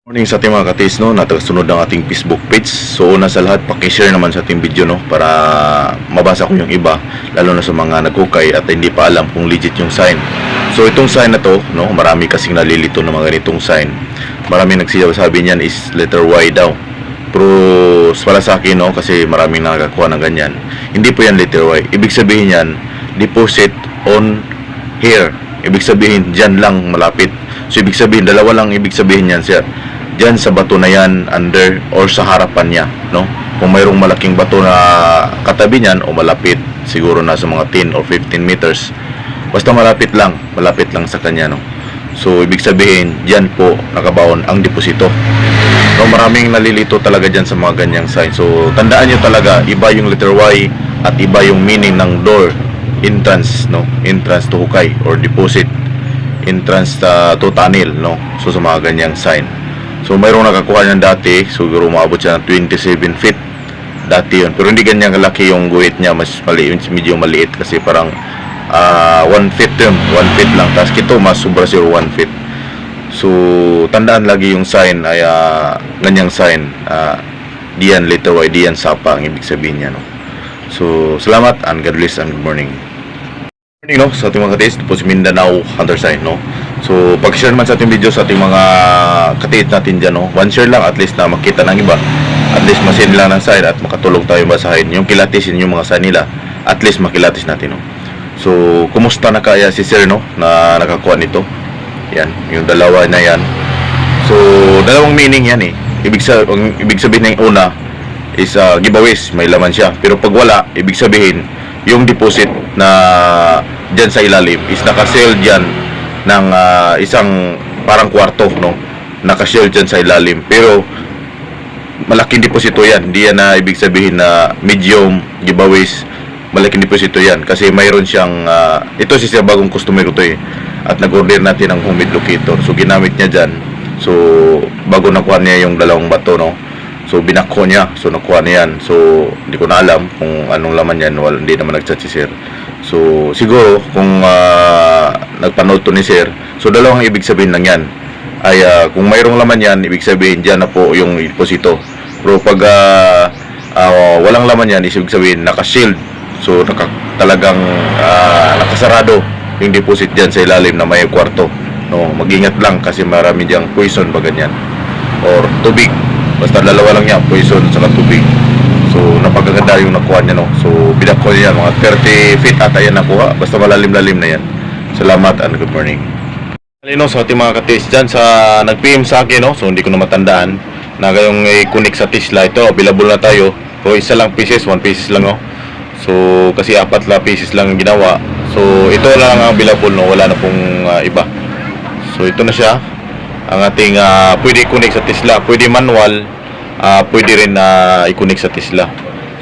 Morning sa ating mga katis, no, natasunod ng ating Facebook page. So una sa lahat, pakishare naman sa ating video, no, para mabasa ko yung iba, lalo na sa mga nagkukay at hindi pa alam kung legit yung sign. So itong sign na to, no, marami kasing nalilito ng mga ganitong sign. Marami nagsasabi niyan is letter Y daw. Pero para sa akin, no, kasi maraming nakakakuha ng ganyan, hindi po yan letter Y. Ibig sabihin yan, deposit on here. Ibig sabihin, dyan lang malapit. So ibig sabihin, dalawa lang ibig sabihin yan, sir. Diyan sa bato na yan, under or sa harapan niya, no? Kung mayroong malaking bato na katabi niyan o malapit, siguro nasa mga 10 or 15 meters, basta malapit lang sa kanya, no? So ibig sabihin, diyan po nakabaon ang deposito. No, maraming nalilito talaga diyan sa mga ganyang sign. So tandaan niyo talaga, iba yung letter Y at iba yung meaning ng door, entrance, no? Entrance to hukay or deposit, entrance to tunnel, no? So sa mga ganyang sign. So mayroong nakakuha niyan dati, siguro umabot siya ng 27 feet dati yun. Pero hindi ganyan kalaki yung guhit niya, mas maliit, medyo maliit kasi parang 1 feet yun, 1 feet lang. Tapos ito mas sobra siguro 1 feet. So tandaan lagi yung sign ay ganyang sign, diyan letter Y, diyan sapa ang ibig sabihin niya, no? So salamat and God bless and good morning. Good morning, no, sa ating mga katis, ito po si Mindanao Hunter Sign, no? So pag-share naman sa ating video sa ating mga katiit natin dyan, no? One share lang at least na makita ng iba, at least masin lang ng sign at makatulog tayo basahin yung kilatisin yung mga sign nila, at least makilatis natin, no? So kumusta na kaya si sir, no, na nakakuha nito? Yan, yung dalawa na yan. So dalawang meaning yan, eh. Ibig sabihin ng una is giveaways, may laman siya. Pero pag wala, ibig sabihin yung deposit na dyan sa ilalim is naka-sell dyan ng isang parang kwarto, no? Naka-sell dyan sa ilalim. Pero malaking deposito yan. Hindi yan na ibig sabihin na medium giveaways, malaking deposito yan. Kasi mayroon siyang ito siya bagong customer ko to, eh. At nag-order natin ng homemade locator. So ginamit niya dyan. So bago nakuha niya yung dalawang bato, no? So binako niya, so nakuha niya yan. So hindi ko na alam kung anong laman yan. Hindi naman nag-chat si sir. So siguro kung nagpanood to ni sir, so dalawang ibig sabihin lang yan ay kung mayroong laman yan, ibig sabihin dyan na po yung deposito. Pero pag walang laman yan, ibig sabihin naka-shield. So talagang nakasarado yung deposit dyan sa ilalim na may kwarto, no? Mag-ingat lang kasi marami diyang poison ba ganyan or tubig. Basta dalawa lang yan, poison sa tubig. So napagaganda yung nakuha niya, no? So binako niya mga 30 feet ata yan nakuha. Basta malalim-lalim na yan. Salamat and good morning. Alino sa ating mga katis dyan sa nag-PM sa akin, no? So hindi ko na matandaan na gayong i-connect sa Tesla. Ito available na tayo. So isa lang pieces, 1 pieces lang, no? So kasi 4 pieces lang ginawa. So ito lang ang available, no? Wala na pong iba. So ito na siya ang ating pwede i-connect sa Tesla, pwede manual, pwede rin i-connect sa Tesla.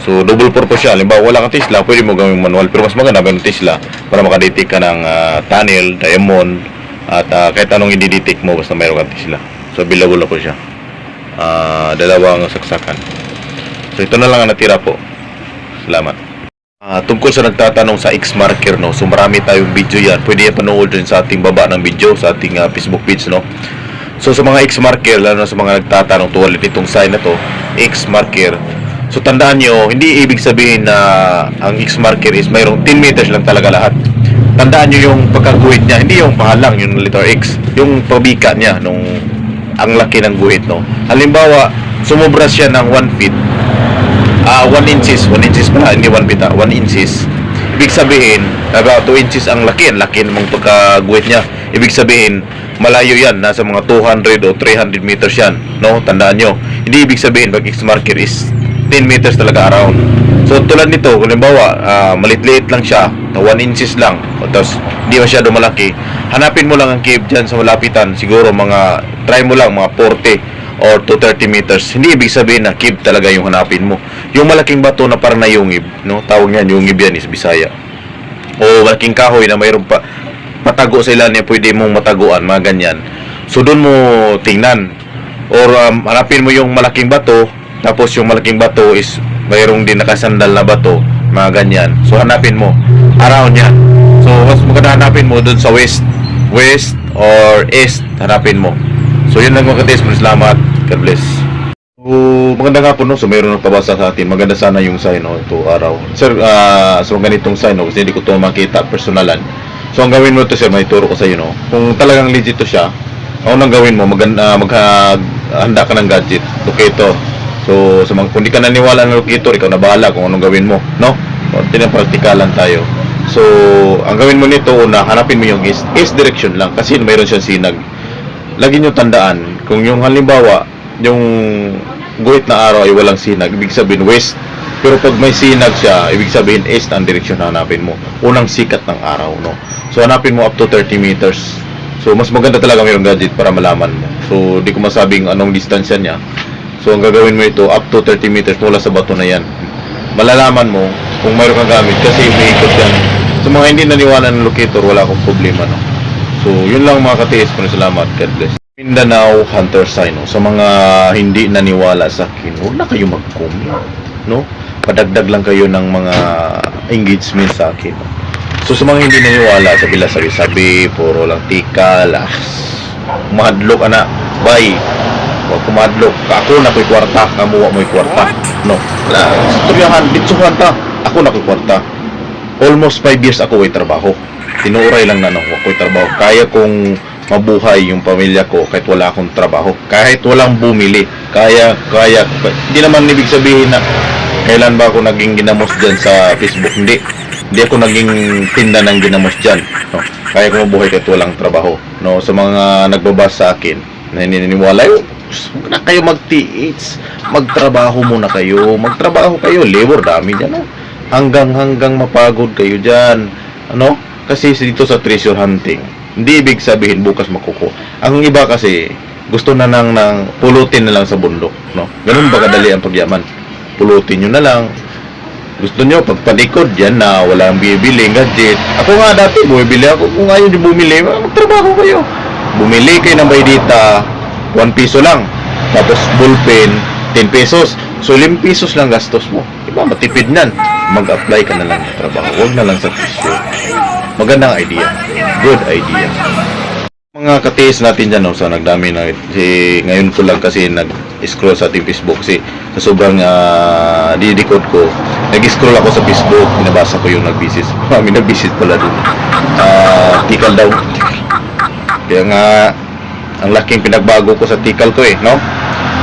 So double purpose siya. Halimbawa wala kang Tesla, pwede mo gawing manual, pero mas maganda yung Tesla para makadetect ka ng tunnel, diamond, at kahit anong i-detect mo basta mayroon kang Tesla. So available na po siya, dalawang saksakan. So ito na lang ang natira po. Salamat. Tungkol sa nagtatanong sa X marker, no, so marami tayong video yan, pwede yan panood din sa ating baba ng video sa ating Facebook page, no. So sa mga X marker, lalo na sa mga nagtatanong tulad nitong sign na to, X marker, so tandaan nyo, hindi ibig sabihin na ang X marker is mayroong 10 meters lang talaga lahat. Tandaan nyo yung pagkaguhit niya, hindi yung pahalang, yung letter X, yung pabika niya, nung ang laki ng guhit, no. Halimbawa, sumobra siya ng 1 feet, 1 inches pala, hindi 1 feet, 1 inches. Ibig sabihin, about 2 inches ang laki namang pagkaguhit niya. Ibig sabihin, malayo yan, nasa mga 200 o 300 meters yan, no? Tandaan nyo, hindi ibig sabihin pag X marker is 10 meters talaga around. So tulad nito, kung halimbawa, malit-liit lang siya, 1 inches lang, tapos hindi masyado malaki, hanapin mo lang ang cave dyan sa malapitan, siguro try mo lang mga 40 or to 30 meters. Hindi ibig sabihin na cave talaga yung hanapin mo. Yung malaking bato na parang nayungib, no? Tawag niyan, yungib yan is Bisaya. O malaking kahoy na mayroon pa matago sa ilan niya, pwede mong mataguan, mga ganyan. So doon mo tingnan. Or hanapin mo yung malaking bato, tapos yung malaking bato is mayroong din nakasandal na bato, mga ganyan. So hanapin mo around yan. So mas maganda hanapin mo doon sa west or east, hanapin mo. So yun lang mga ka-TS, salamat. God bless. So, maganda nga po, no? So mayroon nagpabasa sa atin. Maganda sana yung sign, no? Ito araw. Sir, so ganitong sign, no? Kasi hindi ko ito makita personalan. So ang gawin mo ito, sir, may turo ko sa iyo, no? Kung talagang legit to siya, ang unang gawin mo, maghanda ka ng gadget, locator. So kung di ka naniwala ng locator, ikaw na bahala kung anong gawin mo, no? O tinapraktikalan tayo. So ang gawin mo nito, una, hanapin mo yung east direction lang kasi mayroon siyang sinag. Lagi nyo tandaan, kung yung halimbawa, yung guhit na araw ay walang sinag, ibig sabihin west. Pero pag may sinag siya, ibig sabihin east ang direksyon na hanapin mo. Unang sikat ng araw, no? So hanapin mo up to 30 meters. So mas maganda talaga mayroong gadget para malaman mo. So di ko masabing anong distansya niya. So ang gagawin mo ito up to 30 meters mula sa bato na yan. Malalaman mo kung mayroon kang gamit kasi may ikot yan. Sa mga hindi naniwala ng locator, wala akong problema, no? So yun lang mga ka-TS, salamat. God bless. Mindanao Hunter Sign, no? Sa mga hindi naniwala sa akin, huwag na kayo mag-comment, no? Padagdag lang kayo ng mga engagement sa akin, no? So sa mga hindi naniwala, sabi, puro lang tikal, mahadlok ana, bye. Huwag kumadlok, ako na ko'y kwarta, kamuha mo'y kwarta, no? Turyahan, bitsuhan ta, ako na ko'y kwarta. Almost 5 years ako ay trabaho. Tinuray lang na ako'y trabaho. Kaya kong mabuhay yung pamilya ko kahit wala akong trabaho, kahit walang bumili. Kaya hindi naman ibig sabihin na kailan ba ako naging ginamos dyan sa Facebook. Hindi ako naging tinda ng ginamos dyan, no? Kaya ko mabuhay kahit walang trabaho, no? Sa mga nagbabasa sa akin na naniniwala, huwag na kayo mag-TH, magtrabaho muna kayo, labor dami dyan, no? hanggang mapagod kayo dyan, ano? Kasi dito sa treasure hunting, hindi ibig sabihin bukas makuko. Ang iba kasi gusto na nang pulutin na lang sa bundok, no? Ganun ba kadali ang pagyaman? Pulutin nyo na lang. Gusto nyo pagpalikod yan na walang bibili gadget. Ako nga dati bumibili ako. Kung ayaw nyo bumili, magtrabaho kayo. Bumili kayo ng baydita, 1 piso lang. Tapos ballpen, 10 pesos. So 5 pesos lang gastos mo. Diba, matipid nan. Mag-apply ka na lang ng trabaho. Huwag na lang sa presyo. Magandang idea. Good idea. Mga ka-TS natin dyan, no? So nagdami na. Ngayon ko lang kasi nag-scroll sa ating Facebook. Kasi sa sobrang di-decode ko, nag-scroll ako sa Facebook. Binabasa ko yung nag-visit. May nag-visit pala dun. Tikal daw. Kaya nga, ang laking pinagbago ko sa tikal ko no?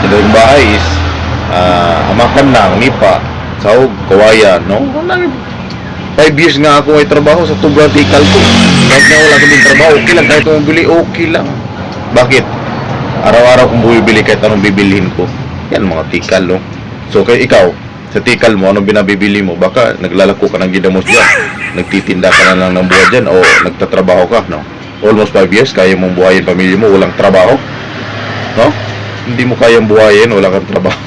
Yung bahay is amakan lang, nipa, sahog, kawayan, no? 5 years nga ako ay trabaho sa tubra tikal ko. Kahit na wala akong trabaho, okay lang. Kahit anong bili, okay lang. Bakit? Araw-araw kong bumibili kahit anong bibilhin ko. Yan mga tikal, no? So, kaya ikaw, sa tikal mo, anong binabibili mo? Baka naglalako ka ng ginamos dyan. Nagtitinda ka na lang ng buhay dyan o nagtatrabaho ka, no? Almost 5 years, kaya mong buhayin pamilya mo, walang trabaho. No? Hindi mo kayang buhayin, wala kang trabaho.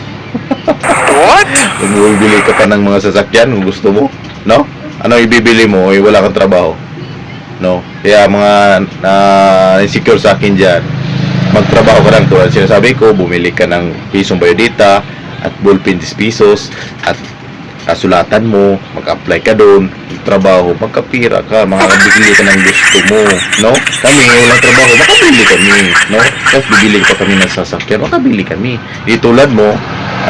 What? Kung bibili ka pa ng mga sasakyan, kung gusto mo, no? Ano ibibili mo, wala kang trabaho. No? Kaya mga insecure sa akin dyan, magtrabaho ka lang tulad. Sinasabi ko, bumili ka ng pisong biodata at ballpen 10 pesos at sulatan mo, mag-apply ka doon, trabaho, magkapira ka, makakabili ka ng gusto mo, no? Kami, walang trabaho, makabili kami, no? Tapos bibili pa kami ng sasakyan, makabili kami. Di tulad mo,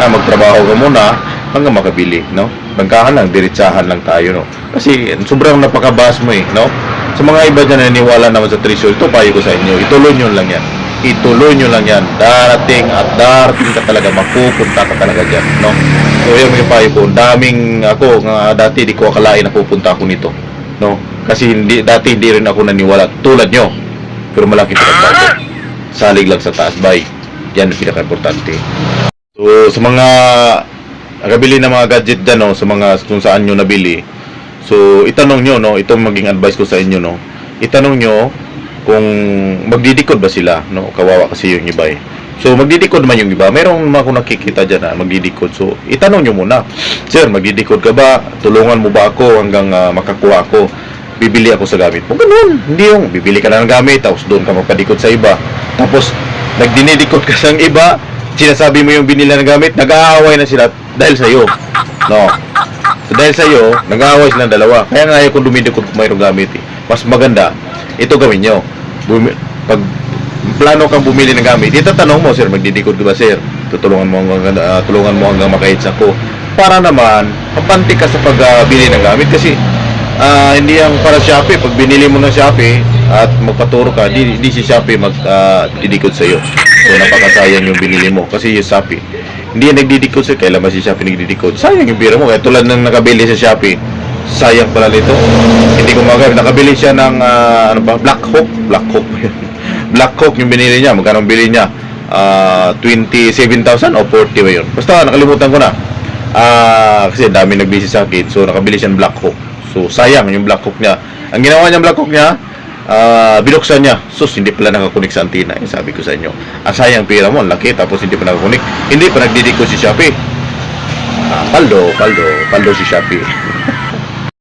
magtrabaho ka muna, hanggang makabili, no? Bangkahan lang, diretsahan lang tayo, no? Kasi sobrang napakabas mo no? Sa mga iba dyan na naniwala naman sa treasure, ito payo ko sa inyo, ituloy nyo lang yan. Ituloy nyo lang yan. Darating ka talaga, mapupunta ka talaga dyan, no? So yan may payo ko. Daming ako, dati di ko akalain na pupunta ako nito, no? Kasi dati hindi rin ako naniwala tulad nyo. Pero malaki pinagbago. Salig lang sa taas, bye. Yan ang pinaka-importante. So sa mga nakabili ng mga gadget dyan, no? Sa mga kung saan nyo nabili, so itanong nyo, no? Ito maging advice ko sa inyo, no? Itanong nyo kung magdidikod ba sila, no? Kawawa kasi yung iba So magdidikod man yung iba. Mayroong mga akong nakikita dyan na magdidikod. So itanong nyo muna, sir, magdidikod ka ba? Tulungan mo ba ako hanggang makakuha ako? Bibili ako sa gamit mo. Ganun. Hindi yung bibili ka na ng gamit tapos doon ka magpadikod sa iba. Tapos nagdinidikod ka sa iba, sinasabi mo yung binila ng gamit, nag-aaway na sila dahil sa iyo. No. So dahil sa iyo, nag-aaway silang dalawa. Kaya nga kung dumidikod kung mayroong gamit Mas maganda, ito gawin nyo. Pag plano kang bumili ng gamit, itatanong mo, sir, magdidikod ka ba, sir? Tulungan mo hanggang makahits ako. Para naman, mapanti ka sa pagbili ng gamit kasi hindi yung para Shopee. Pag binili mo ng Shopee at magpaturo ka, di si Shopee didikod sa'yo. So, napakasayang yung binili mo kasi yung Shopee. Hindi yan nagdidikod sa'yo. Kailan ba si Shopee nagdidikod? Sayang yung pira mo. Kaya tulad ng nakabili sa Shopee, sayang pala nito. Hindi ko magagamit. Nakabili siya ng Black Hawk. Black Hawk yung binili niya. Magkano bili niya? 27,000 o 40 ba yun? Basta nakalimutan ko na. Kasi dami nagbisi sa akin. So nakabili siya ng Black Hawk. So sayang yung Black Hawk niya. Ang ginawa niya Black Hawk niya, binuksan niya. Sus, hindi pala nakakunik sa antena. Sabi ko sa inyo, sayang pira mo, ang laki, tapos hindi pa nakakunik. Hindi pa nagdidikot si Shopee. Paldo si Shopee.